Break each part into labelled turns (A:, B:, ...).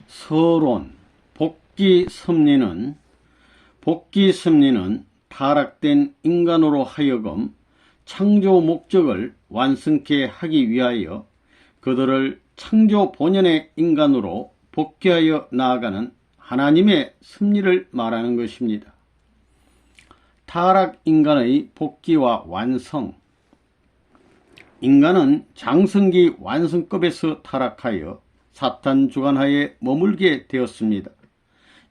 A: 서론 복귀섭리는 타락된 인간으로 하여금 창조 목적을 완성케 하기 위하여 그들을 창조 본연의 인간으로 복귀하여 나아가는 하나님의 섭리를 말하는 것입니다. 타락 인간의 복귀와 완성. 인간은 장성기 완성급에서 타락하여 사탄 주관하에 머물게 되었습니다.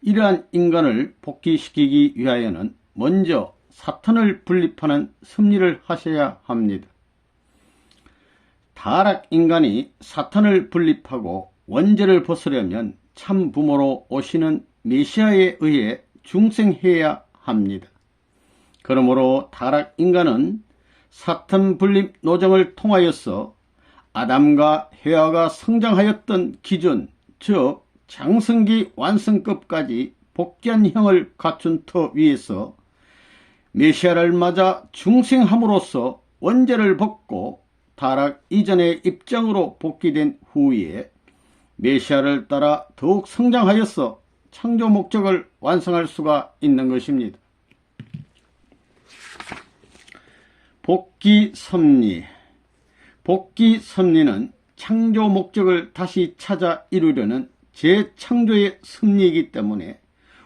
A: 이러한 인간을 복귀시키기 위하여는 먼저 사탄을 분립하는 섭리를 하셔야 합니다. 타락 인간이 사탄을 분립하고 원죄를 벗으려면 참 부모로 오시는 메시아에 의해 중생해야 합니다. 그러므로 타락 인간은 사탄 분립 노정을 통하여서 아담과 해와가 성장하였던 기준, 즉 장성기 완성급까지 복귀한 형을 갖춘 터 위에서 메시아를 맞아 중생함으로써 원죄를 벗고 타락 이전의 입장으로 복귀된 후에 메시아를 따라 더욱 성장하여서 창조 목적을 완성할 수가 있는 것입니다. 복귀 섭리. 복귀 섭리는 창조 목적을 다시 찾아 이루려는 재창조의 섭리이기 때문에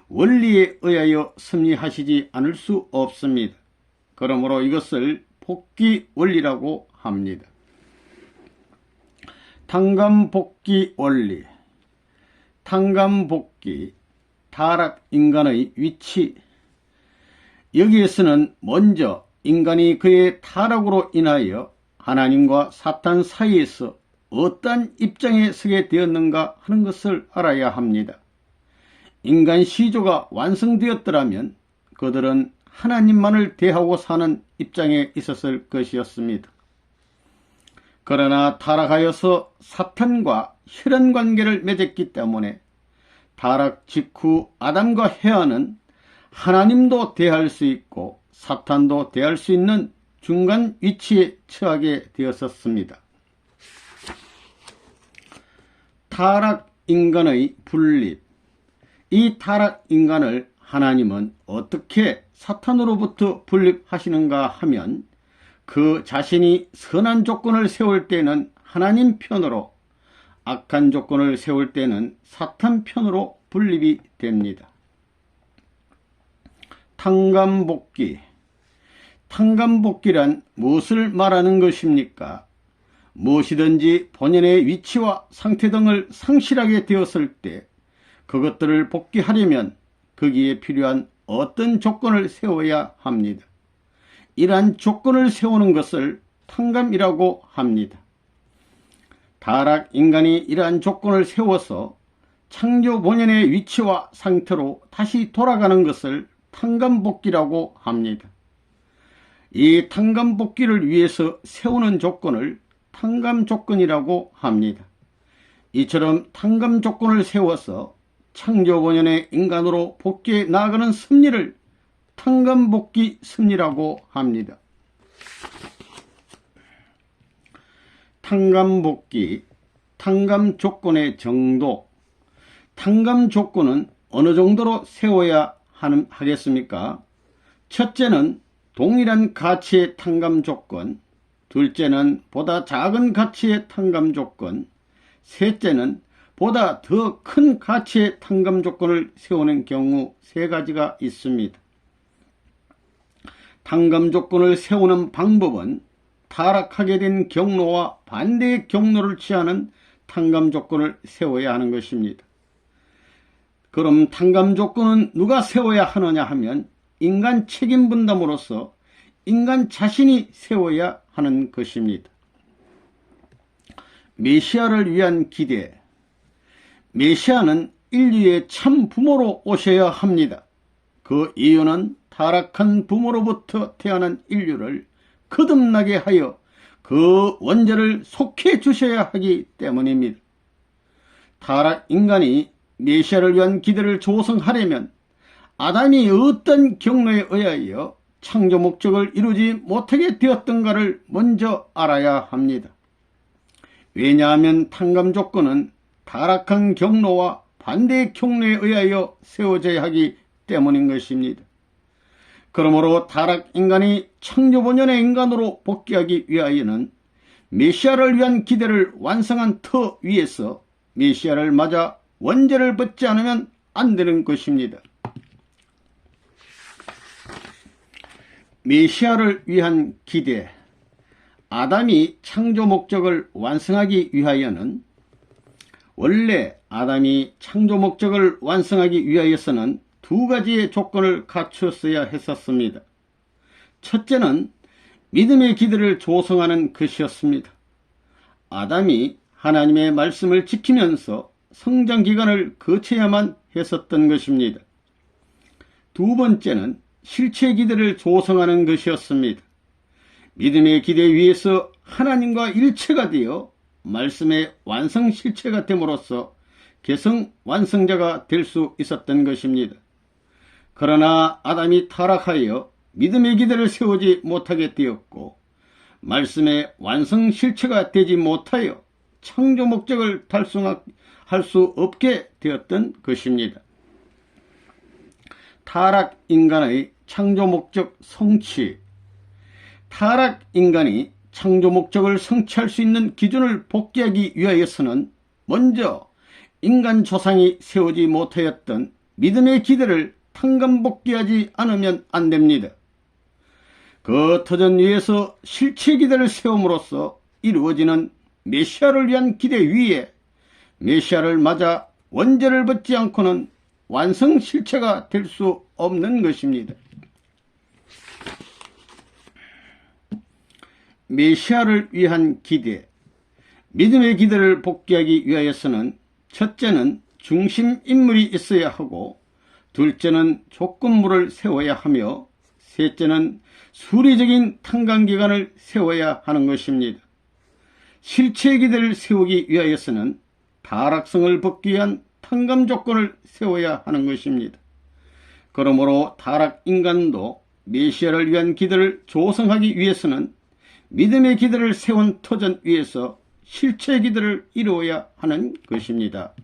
A: 원리에 의하여 섭리하시지 않을 수 없습니다. 그러므로 이것을 복귀 원리라고 합니다. 탕감복귀 원리. 탕감복귀, 타락 인간의 위치. 여기에서는 먼저 인간이 그의 타락으로 인하여 하나님과 사탄 사이에서 어떤 입장에 서게 되었는가 하는 것을 알아야 합니다. 인간 시조가 완성되었더라면 그들은 하나님만을 대하고 사는 입장에 있었을 것이었습니다. 그러나 타락하여서 사탄과 혈연관계를 맺었기 때문에 타락 직후 아담과 해와는 하나님도 대할 수 있고 사탄도 대할 수 있는 중간 위치에 처하게 되었었습니다. 타락 인간의 분립. 이 타락 인간을 하나님은 어떻게 사탄으로부터 분립하시는가 하면 그 자신이 선한 조건을 세울 때는 하나님 편으로, 악한 조건을 세울 때는 사탄 편으로 분립이 됩니다. 탕감복귀. 탕감복귀란 무엇을 말하는 것입니까? 무엇이든지 본연의 위치와 상태 등을 상실하게 되었을 때 그것들을 복귀하려면 거기에 필요한 어떤 조건을 세워야 합니다. 이러한 조건을 세우는 것을 탕감이라고 합니다. 타락 인간이 이러한 조건을 세워서 창조 본연의 위치와 상태로 다시 돌아가는 것을 탕감복귀라고 합니다. 이 탕감복귀를 위해서 세우는 조건을 탕감조건이라고 합니다. 이처럼 탕감조건을 세워서 창조 본연의 인간으로 복귀해 나아가는 섭리를 탕감복귀 섭리라고 합니다. 탕감복귀, 탕감조건의 정도. 탕감조건은 어느 정도로 세워야 하겠습니까? 첫째는 동일한 가치의 탕감조건, 둘째는 보다 작은 가치의 탕감조건, 셋째는 보다 더 큰 가치의 탕감조건을 세우는 경우 세 가지가 있습니다. 탕감조건을 세우는 방법은 타락하게 된 경로와 반대의 경로를 취하는 탕감조건을 세워야 하는 것입니다. 그럼 탕감조건은 누가 세워야 하느냐 하면 인간 책임분담으로서 인간 자신이 세워야 하는 것입니다. 메시아를 위한 기대. 메시아는 인류의 참 부모로 오셔야 합니다. 그 이유는 타락한 부모로부터 태어난 인류를 거듭나게 하여 그 원죄를 속해 주셔야 하기 때문입니다. 타락 인간이 메시아를 위한 기대를 조성하려면 아담이 어떤 경로에 의하여 창조 목적을 이루지 못하게 되었던가를 먼저 알아야 합니다. 왜냐하면 탕감 조건은 타락한 경로와 반대의 경로에 의하여 세워져야 하기 때문인 것입니다. 그러므로 타락인간이 창조본연의 인간으로 복귀하기 위하여는 메시아를 위한 기대를 완성한 터 위에서 메시아를 맞아 원죄를 벗지 않으면 안 되는 것입니다. 메시아를 위한 기대. 아담이 창조 목적을 완성하기 위하여는, 원래 아담이 창조 목적을 완성하기 위하여서는 두 가지의 조건을 갖추었어야 했었습니다. 첫째는 믿음의 기대를 조성하는 것이었습니다. 아담이 하나님의 말씀을 지키면서 성장기간을 거쳐야만 했었던 것입니다. 두 번째는 실체 기대를 조성하는 것이었습니다. 믿음의 기대 위에서 하나님과 일체가 되어 말씀의 완성 실체가 됨으로써 개성 완성자가 될 수 있었던 것입니다. 그러나 아담이 타락하여 믿음의 기대를 세우지 못하게 되었고 말씀의 완성 실체가 되지 못하여 창조 목적을 달성할 수 없게 되었던 것입니다. 타락 인간의 창조 목적 성취. 타락 인간이 창조 목적을 성취할 수 있는 기준을 복귀하기 위하여서는 먼저 인간 조상이 세우지 못하였던 믿음의 기대를 탕감복귀하지 않으면 안 됩니다. 그 터전 위에서 실체 기대를 세움으로써 이루어지는 메시아를 위한 기대 위에 메시아를 맞아 원죄를 벗지 않고는 완성 실체가 될 수 없는 것입니다. 메시아를 위한 기대. 믿음의 기대를 복귀하기 위하여서는 첫째는 중심 인물이 있어야 하고, 둘째는 조건물을 세워야 하며, 셋째는 수리적인 탕감기간을 세워야 하는 것입니다. 실체 기대를 세우기 위하여서는 타락성을 벗기 위한 탕감 조건을 세워야 하는 것입니다. 그러므로 타락 인간도 메시아를 위한 기대를 조성하기 위해서는 믿음의 기대를 세운 터전 위에서 실체 기대를 이루어야 하는 것입니다.